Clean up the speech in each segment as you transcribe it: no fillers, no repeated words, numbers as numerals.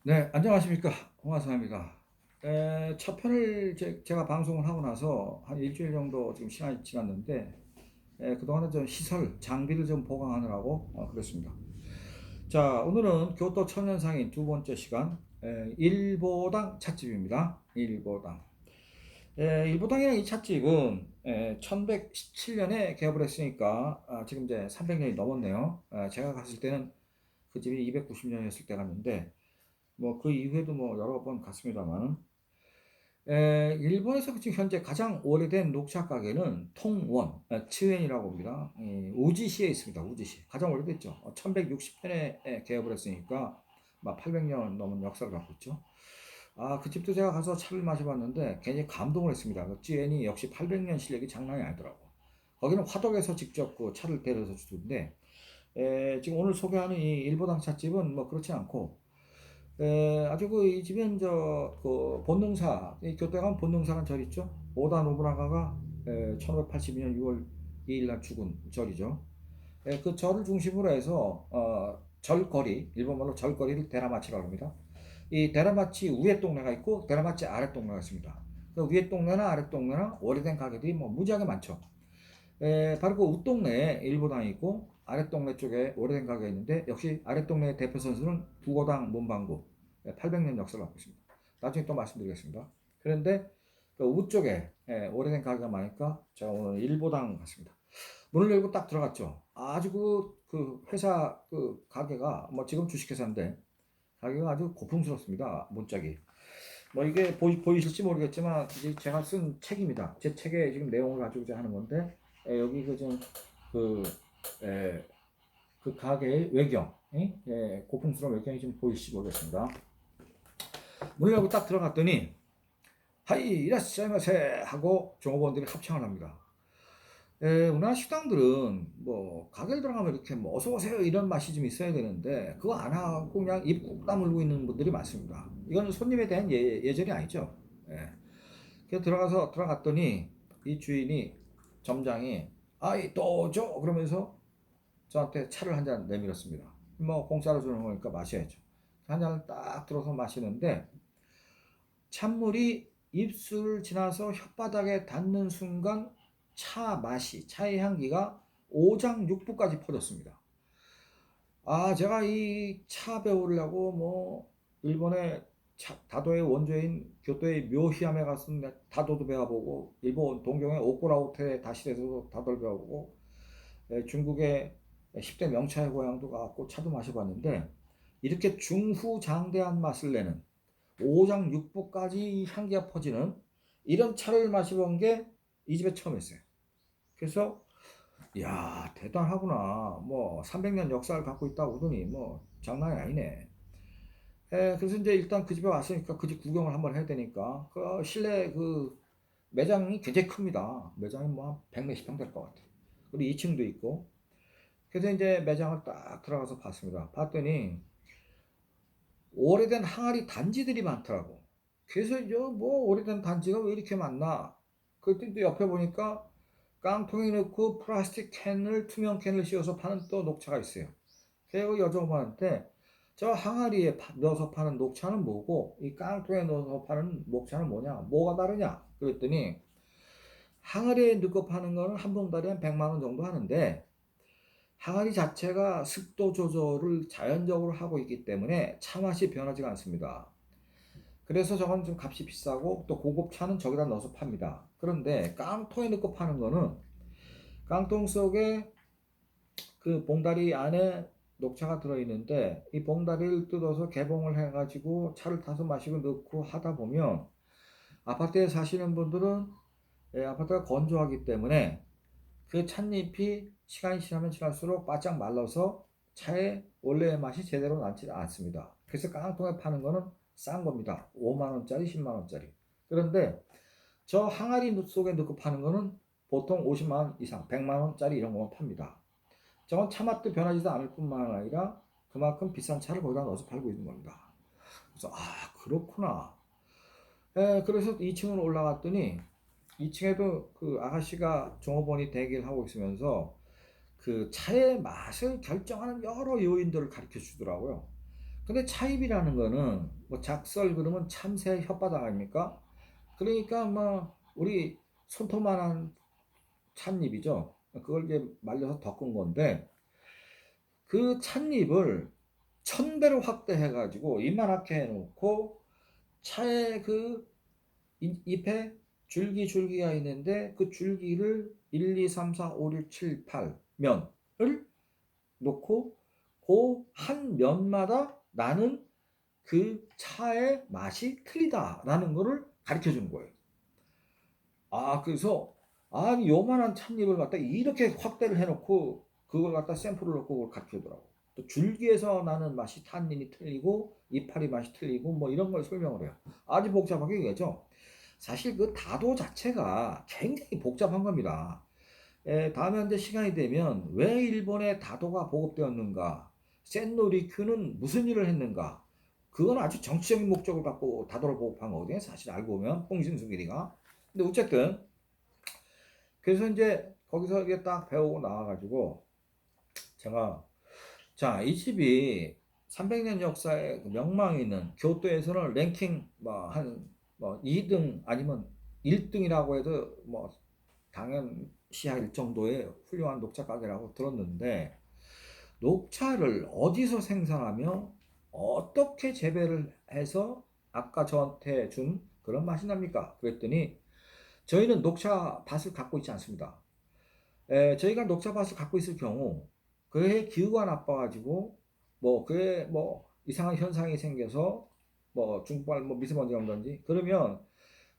네, 안녕하십니까. 홍화사입니다. 첫 편을 제가 방송을 하고 나서 한 일주일 정도 지금 시간이 지났는데, 그동안은 좀 시설, 장비를 좀 보강하느라고 그랬습니다. 자, 오늘은 교토 청년상인 두 번째 시간, 일보당 찻집입니다. 일보당. 일보당이라는 이 찻집은 1117년에 개업을 했으니까 지금 이제 300년이 넘었네요. 제가 갔을 때는 그 집이 290년이었을 때 갔는데, 뭐 그 이후에도 뭐 여러 번 갔습니다만, 일본에서 지금 현재 가장 오래된 녹차 가게는 통원 츠엔이라고 합니다. 우지시에 있습니다. 우지시 가장 오래됐죠. 1160년에 개업을 했으니까 막 800년 넘은 역사를 갖고 있죠. 아, 그 집도 제가 가서 차를 마셔봤는데 굉장히 감동을 했습니다. 그 쯔엔이 역시 800년 실력이 장난이 아니더라고. 거기는 화덕에서 직접 그 차를 데려서 주던데, 지금 오늘 소개하는 이 일보당 찻집은 뭐 그렇지 않고, 아주 그 이 집은 그 본능사, 이 교토에 가면 본능사라는 절 있죠. 오다 노부나가가 1582년 6월 2일 날 죽은 절이죠. 그 절을 중심으로 해서 절거리, 일본말로 절거리를 데라마치라고 합니다. 이 데라마치 위에 동네가 있고 데라마치 아래 동네가 있습니다. 그 위에 동네나 아래 동네나 오래된 가게들이 뭐 무지하게 많죠. 바로 그 웃동네에 일보당이 있고 아래 동네 쪽에 오래된 가게가 있는데, 역시 아래 동네 대표 선수는 부고당 문방구, 800년 역사를 갖고 있습니다. 나중에 또 말씀드리겠습니다. 그런데 그 우쪽에 오래된 가게가 많으니까 제가 오늘 일보당 갔습니다. 문을 열고 딱 들어갔죠. 아주 그 회사 그 가게가 뭐 지금 주식회사인데 가게가 아주 고풍스럽습니다. 문짝이. 뭐 이게 보이실지 모르겠지만 이제 제가 쓴 책입니다. 제 책의 지금 내용을 가지고 이제 하는 건데, 여기 그, 에, 그 가게의 외경, 고풍스러운 외경이 좀 보이실지 모르겠습니다. 문을 열고 딱 들어갔더니 하이 이라시마세 하고 종업원들이 합창을 합니다. 우리나라 식당들은 뭐 가게를 들어가면 이렇게 뭐 어서 오세요 이런 맛이 좀 있어야 되는데 그거 안 하고 그냥 입 꾹 다물고 있는 분들이 많습니다. 이거는 손님에 대한 예절이 아니죠. 예. 그래서 들어갔더니 이 주인이, 점장이 아이 또죠 그러면서 저한테 차를 한 잔 내밀었습니다. 뭐 공짜로 주는 거니까 마셔야죠. 한 잔을 딱 들어서 마시는데 찬물이 입술을 지나서 혓바닥에 닿는 순간 차의 향기가 오장육부까지 퍼졌습니다. 아, 제가 이 차 배우려고 뭐 일본의 다도의 원조인 교토의 묘히암에 갔었는데 다도도 배워보고, 일본 동경의 오코라 호텔의 다시에서도 다도를 배워보고, 중국의 10대 명차의 고향도 가고 차도 마셔봤는데, 이렇게 중후장대한 맛을 내는 오장육부까지 향기가 퍼지는 이런 차를 마셔본 게 이 집에 처음이었어요. 그래서 이야 대단하구나. 뭐 300년 역사를 갖고 있다고 하더니 뭐 장난이 아니네. 그래서 이제 일단 그 집에 왔으니까 그 집 구경을 한번 해야 되니까 그 실내 그 매장이 굉장히 큽니다. 매장이 뭐 한 100몇십 평 될 것 같아요. 그리고 2층도 있고. 그래서 이제 매장을 딱 들어가서 봤습니다. 봤더니 오래된 항아리 단지들이 많더라고. 그래서 이제 뭐 오래된 단지가 왜 이렇게 많나? 그때 또 옆에 보니까 깡통에 넣고 플라스틱 캔을, 투명 캔을 씌워서 파는 또 녹차가 있어요. 그래서 여쭤보는데 저 항아리에 넣어서 파는 녹차는 뭐고 이 깡통에 넣어서 파는 녹차는 뭐냐? 뭐가 다르냐? 그랬더니 항아리에 넣고 파는 거는 한 봉다리에 한 100만 원 정도 하는데, 항아리 자체가 습도 조절을 자연적으로 하고 있기 때문에 차 맛이 변하지가 않습니다. 그래서 저건 좀 값이 비싸고 또 고급 차는 저기다 넣어서 팝니다. 그런데 깡통에 넣고 파는 거는 깡통 속에 그 봉다리 안에 녹차가 들어있는데 이 봉다리를 뜯어서 개봉을 해가지고 차를 타서 마시고 넣고 하다 보면, 아파트에 사시는 분들은 아파트가 건조하기 때문에 그 찻잎이 시간이 지나면 지날수록 바짝 말라서 차의 원래의 맛이 제대로 나지 않습니다. 그래서 깡통에 파는 거는 싼 겁니다. 5만 원짜리, 10만 원짜리. 그런데 저 항아리 속에 넣고 파는 거는 보통 50만 원 이상, 100만 원짜리 이런 거만 팝니다. 저건 차 맛도 변하지도 않을 뿐만 아니라 그만큼 비싼 차를 거기다 넣어서 팔고 있는 겁니다. 그래서 아 그렇구나. 그래서 2층으로 올라갔더니 2층에도 그 아가씨가 종업원이 대기를 하고 있으면서 그 차의 맛을 결정하는 여러 요인들을 가르쳐 주더라고요. 근데 차입이라는 거는 뭐 작설 그러면 참새 혓바닥 아닙니까? 그러니까 뭐 우리 손톱만한 찻잎이죠. 그걸 이제 말려서 덮은 건데 그 찻잎을 1000배로 확대해 가지고 이만하게 해 놓고 차의 그 잎에 줄기가 있는데 그 줄기를 1, 2, 3, 4, 5, 6, 7, 8 면을 놓고 그 한 면마다 나는 그 차의 맛이 틀리다라는 거를 가르쳐 주는 거예요. 그래서 아니 요만한 찻잎을 갖다 이렇게 확대를 해놓고 그걸 갖다 샘플을 넣고 그걸 가르쳐 주더라고. 또 줄기에서 나는 맛이 탄닌이 틀리고 이파리 맛이 틀리고 뭐 이런 걸 설명을 해요. 아주 복잡하게 얘기하죠. 사실 그 다도 자체가 굉장히 복잡한 겁니다. 다음에 이제 시간이 되면 왜 일본에 다도가 보급되었는가, 센노리큐는 무슨 일을 했는가, 그건 아주 정치적인 목적을 갖고 다도를 보급한 거거든요. 사실 알고 보면 홍신수길이가. 근데 어쨌든 그래서 이제 거기서 이게 딱 배우고 나와가지고 제가 자, 이 집이 300년 역사의 그 명망이 있는 교토에서는 랭킹 뭐 한 뭐 2등 아니면 1등이라고 해도 뭐 당연시할 정도의 훌륭한 녹차 가게라고 들었는데 녹차를 어디서 생산하며 어떻게 재배를 해서 아까 저한테 준 그런 맛이 납니까? 그랬더니 저희는 녹차 밭을 갖고 있지 않습니다. 저희가 녹차밭을 갖고 있을 경우 그해 기후가 나빠가지고 뭐 그해 뭐 이상한 현상이 생겨서 뭐 중발 뭐 미세먼지가 온다든지 그러면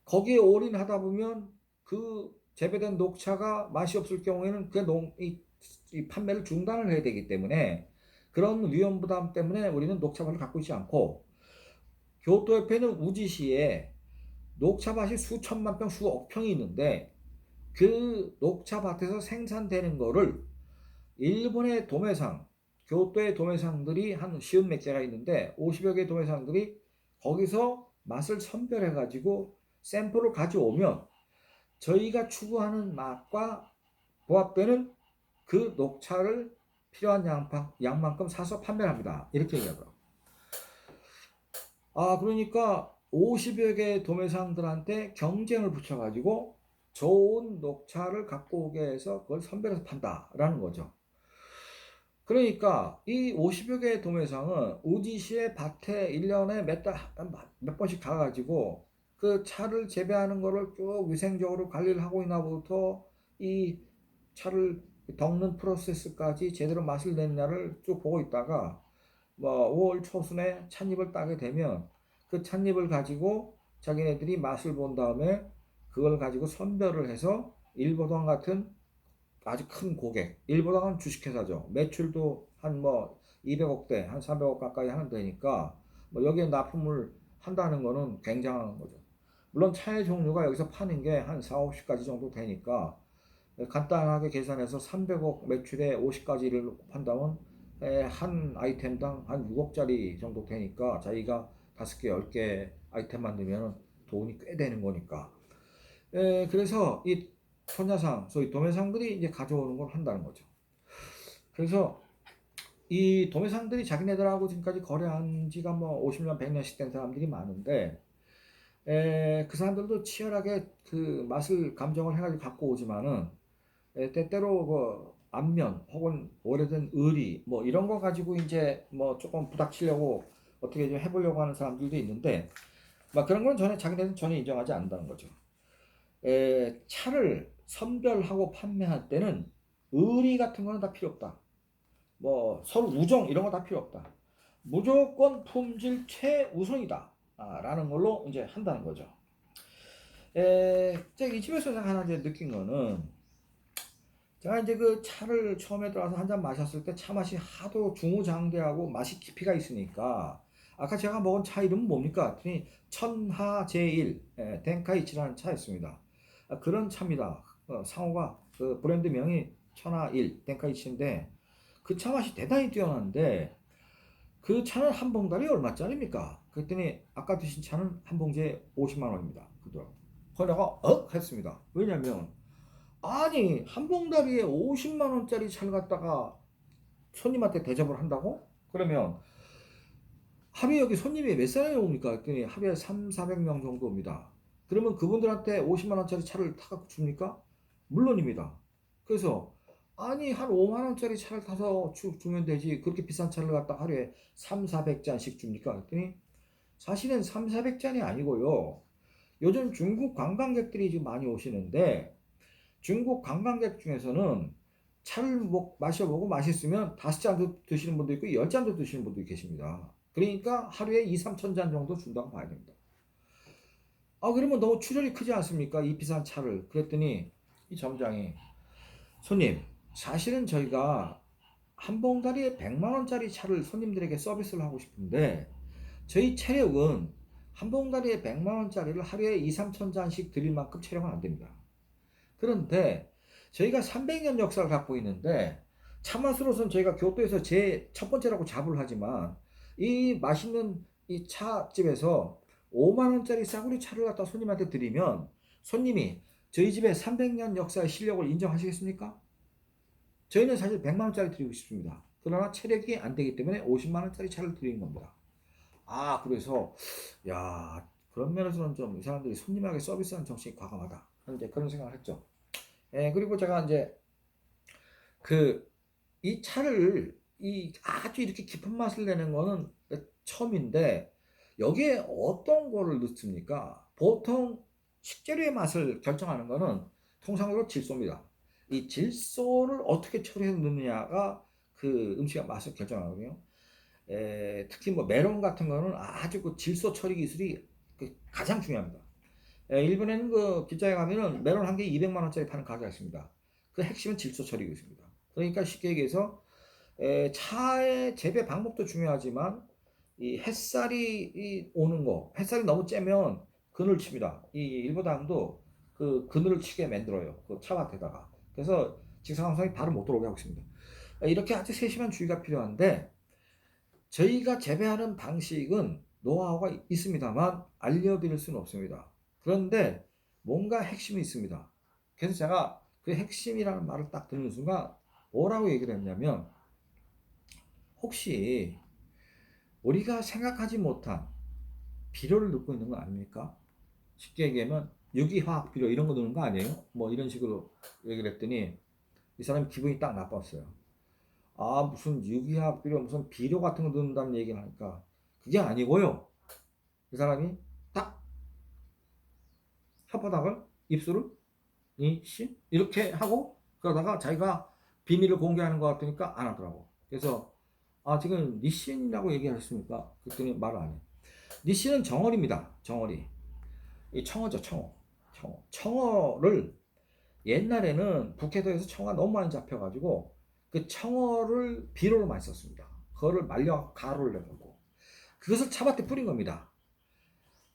거기에 올인하다 보면 그 재배된 녹차가 맛이 없을 경우에는 이 판매를 중단을 해야 되기 때문에 그런 위험 부담 때문에 우리는 녹차밭을 갖고 있지 않고 교토 옆에는 우지시에 녹차밭이 수천만 평, 수억 평이 있는데 그 녹차밭에서 생산되는 거를 일본의 도매상, 교토의 도매상들이 한 쉬운 몇 개가 있는데 50여 개의 도매상들이 거기서 맛을 선별해가지고 샘플을 가져오면 저희가 추구하는 맛과 부합되는 그 녹차를 필요한 양만큼 사서 판매를 합니다. 이렇게 얘기하더라고요. 그러니까 50여 개의 도매상들한테 경쟁을 붙여가지고 좋은 녹차를 갖고 오게 해서 그걸 선별해서 판다라는 거죠. 그러니까 이 50여 개의 도매상은 우지시의 밭에 1년에 몇 번씩 가가지고 그 차를 재배하는 거를 쭉 위생적으로 관리를 하고 있나부터 이 차를 덕는 프로세스까지 제대로 맛을 내느냐를 쭉 보고 있다가 뭐 5월 초순에 찻잎을 따게 되면 그 찻잎을 가지고 자기네들이 맛을 본 다음에 그걸 가지고 선별을 해서 일보당 같은 아주 큰 고객, 일보당은 주식회사죠. 매출도 한 뭐 200억대, 한 300억 가까이 하는 데니까 뭐 여기에 납품을 한다는 거는 굉장한 거죠. 물론 차의 종류가 여기서 파는 게 한 4, 50가지 정도 되니까 간단하게 계산해서 300억 매출에 50가지를 판다면 한 아이템당 한 6억짜리 정도 되니까 자기가 5개, 10개 아이템 만들면 돈이 꽤 되는 거니까. 그래서 이 토냐상, 소위 도매상들이 이제 가져오는 걸 한다는 거죠. 그래서 이 도매상들이 자기네들하고 지금까지 거래한 지가 뭐 50년, 100년씩 된 사람들이 많은데, 그 사람들도 치열하게 그 맛을 감정을 해가지고 갖고 오지만은, 때때로 그 안면 혹은 오래된 의리 뭐 이런 거 가지고 이제 뭐 조금 부닥치려고 어떻게 좀 해보려고 하는 사람들도 있는데, 막 그런 건 자기네들은 전혀 인정하지 않는다는 거죠. 차를 선별하고 판매할 때는 의리 같은 거는 다 필요 없다. 뭐 서로 우정 이런 거 다 필요 없다. 무조건 품질 최우선이다. 라는 걸로 이제 한다는 거죠. 제가 이 집에서 하나 이제 느낀 거는 제가 이제 그 차를 처음에 들어와서 한 잔 마셨을 때 차 맛이 하도 중후장대하고 맛이 깊이가 있으니까 아까 제가 먹은 차 이름은 뭡니까? 했더니 천하 제1 덴카이치라는 차였습니다. 그런 차입니다. 상호가 그 브랜드 명이 천하 1 덴카이치인데 그 차 맛이 대단히 뛰어난데 그 차는 한 봉다리 얼마짜리입니까? 그랬더니 아까 드신 차는 한 봉지에 50만 원입니다. 그러더라고. 그래서 내가 했습니다. 왜냐면 아니 한 봉다리에 50만 원짜리 차를 갖다가 손님한테 대접을 한다고? 그러면 하루에 여기 손님이 몇 사람이 옵니까? 그랬더니 하루에 3, 400명 정도 옵니다. 그러면 그분들한테 50만 원짜리 차를 타갖고 줍니까? 물론입니다. 그래서 아니 한 5만 원짜리 차를 타서 주면 되지 그렇게 비싼 차를 갖다 하루에 3, 400잔씩 줍니까? 그랬더니 사실은 3, 400잔이 아니고요. 요즘 중국 관광객들이 지금 많이 오시는데 중국 관광객 중에서는 차를 마셔보고 맛있으면 5잔도 드시는 분도 있고 10잔도 드시는 분도 계십니다. 그러니까 하루에 2, 3천 잔 정도 준다고 봐야 됩니다. 아 그러면 너무 출혈이 크지 않습니까? 이 비싼 차를. 그랬더니 이 점장이 손님 사실은 저희가 한 봉다리에 100만 원짜리 차를 손님들에게 서비스를 하고 싶은데 저희 체력은 한 봉다리에 100만 원짜리를 하루에 2, 3천 잔씩 드릴 만큼 체력은 안 됩니다. 그런데 저희가 300년 역사를 갖고 있는데 차맛으로서는 저희가 교토에서 제 첫 번째라고 자부를 하지만 이 맛있는 이 차집에서 5만 원짜리 싸구려 차를 갖다 손님한테 드리면 손님이 저희 집의 300년 역사의 실력을 인정하시겠습니까? 저희는 사실 100만 원짜리 드리고 싶습니다. 그러나 체력이 안 되기 때문에 50만 원짜리 차를 드리는 겁니다. 아 그래서 야 그런 면에서는 좀 이 사람들이 손님에게 서비스하는 정신이 과감하다. 이제 그런 생각을 했죠. 그리고 제가 이제 그 이 차를 이 아주 이렇게 깊은 맛을 내는 거는 처음인데 여기에 어떤 거를 넣습니까? 보통 식재료의 맛을 결정하는 거는 통상적으로 질소입니다. 이 질소를 어떻게 처리해서 넣느냐가 그 음식의 맛을 결정하거든요. 특히 뭐 메론 같은 거는 아주 그 질소 처리 기술이 가장 중요합니다. 일본에는 그 기자에 가면은 메론 한 개에 200만 원짜리 파는 가게가 있습니다. 그 핵심은 질소 처리 기술입니다. 그러니까 쉽게 얘기해서 차의 재배 방법도 중요하지만 이 햇살이 오는 거, 햇살이 너무 쬐면 그늘 칩니다. 이 일보당도 그 그늘을 치게 만들어요. 그 차밭에다가. 그래서 직사광선이 발을 못 들어오게 하고 있습니다. 이렇게 아주 세심한 주의가 필요한데 저희가 재배하는 방식은 노하우가 있습니다만 알려드릴 수는 없습니다. 그런데 뭔가 핵심이 있습니다. 그래서 제가 그 핵심이라는 말을 딱 듣는 순간 뭐라고 얘기를 했냐면 혹시 우리가 생각하지 못한 비료를 넣고 있는 거 아닙니까? 쉽게 얘기하면 유기화학 비료 이런 거 넣는 거 아니에요? 뭐 이런 식으로 얘기를 했더니 이 사람이 기분이 딱 나빴어요. 아 무슨 유기화학 비료 무슨 비료 같은 거 넣는다는 얘기를 하니까 그게 아니고요. 그 사람이 딱 혓바닥을 입술을 이렇게 하고 그러다가 자기가 비밀을 공개하는 것 같으니까 안 하더라고. 그래서 아 지금 니신이라고 얘기하셨습니까? 그랬더니 말을 안 해. 니신은 정어리입니다. 정어리. 이 청어죠, 청어. 청어. 청어를 옛날에는 북해도에서 청어가 너무 많이 잡혀가지고 그 청어를 비료로 많이 썼습니다. 그거를 말려 가루를 내고 그것을 차밭에 뿌린 겁니다.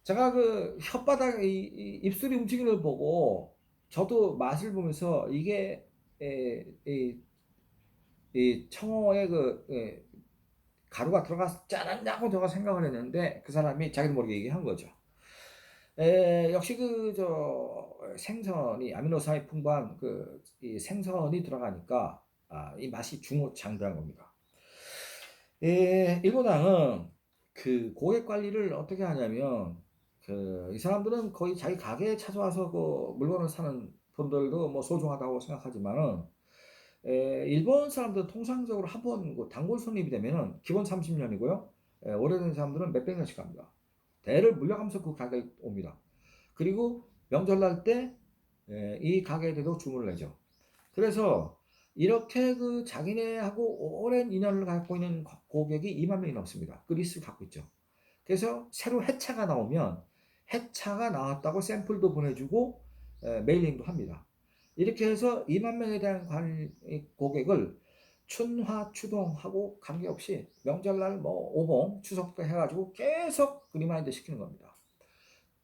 제가 그 혓바닥 입술이 움직이는 걸 보고 저도 맛을 보면서 이게 이 청어의 가루가 들어갔지 않았냐고 제가 생각을 했는데 그 사람이 자기도 모르게 얘기한 거죠. 역시 생선이 아미노산이 풍부한 이 생선이 들어가니까 이 맛이 중후장대한 겁니다. 일본항은 그 고객 관리를 어떻게 하냐면 이 사람들은 거의 자기 가게에 찾아와서 그 물건을 사는 분들도 뭐 소중하다고 생각하지만은 일본 사람들은 통상적으로 한번 단골 손님이 되면은 기본 30년이고요. 오래된 사람들은 몇백 년씩 갑니다. 대를 물려가면서 그 가게에 옵니다. 그리고 명절날 때 이 가게에 대도 주문을 내죠. 그래서 이렇게 그 자기네하고 오랜 인연을 갖고 있는 고객이 2만 명이 넘습니다. 그 리스트를 갖고 있죠. 그래서 새로 해차가 나오면 해차가 나왔다고 샘플도 보내주고 메일링도 합니다. 이렇게 해서 2만 명에 대한 고객을 춘화 추동하고 관계없이 명절날 뭐 오봉 추석 때 해가지고 계속 리마인드 시키는 겁니다.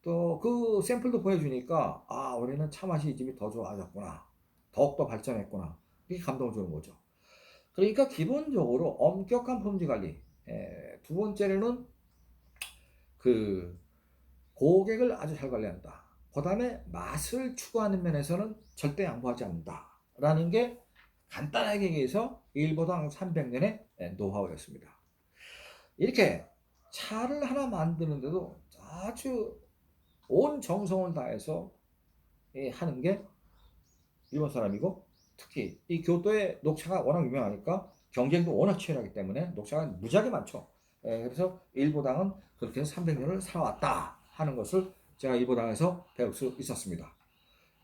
또 그 샘플도 보여주니까 아 올해는 차 맛이 이 집이 더 좋아졌구나 더욱더 발전했구나 이렇게 감동을 주는 거죠. 그러니까 기본적으로 엄격한 품질 관리. 두 번째로는 그 고객을 아주 잘 관리한다. 그 다음에 맛을 추구하는 면에서는 절대 양보하지 않는다 라는 게 간단하게 얘기해서 일보당 300년의 노하우였습니다. 이렇게 차를 하나 만드는데도 아주 온 정성을 다해서 하는 게 일본 사람이고, 특히 이 교토의 녹차가 워낙 유명하니까 경쟁도 워낙 치열하기 때문에 녹차가 무지하게 많죠. 그래서 일보당은 그렇게 해서 300년을 살아왔다 하는 것을 제가 일보당에서 배울 수 있었습니다.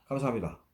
감사합니다.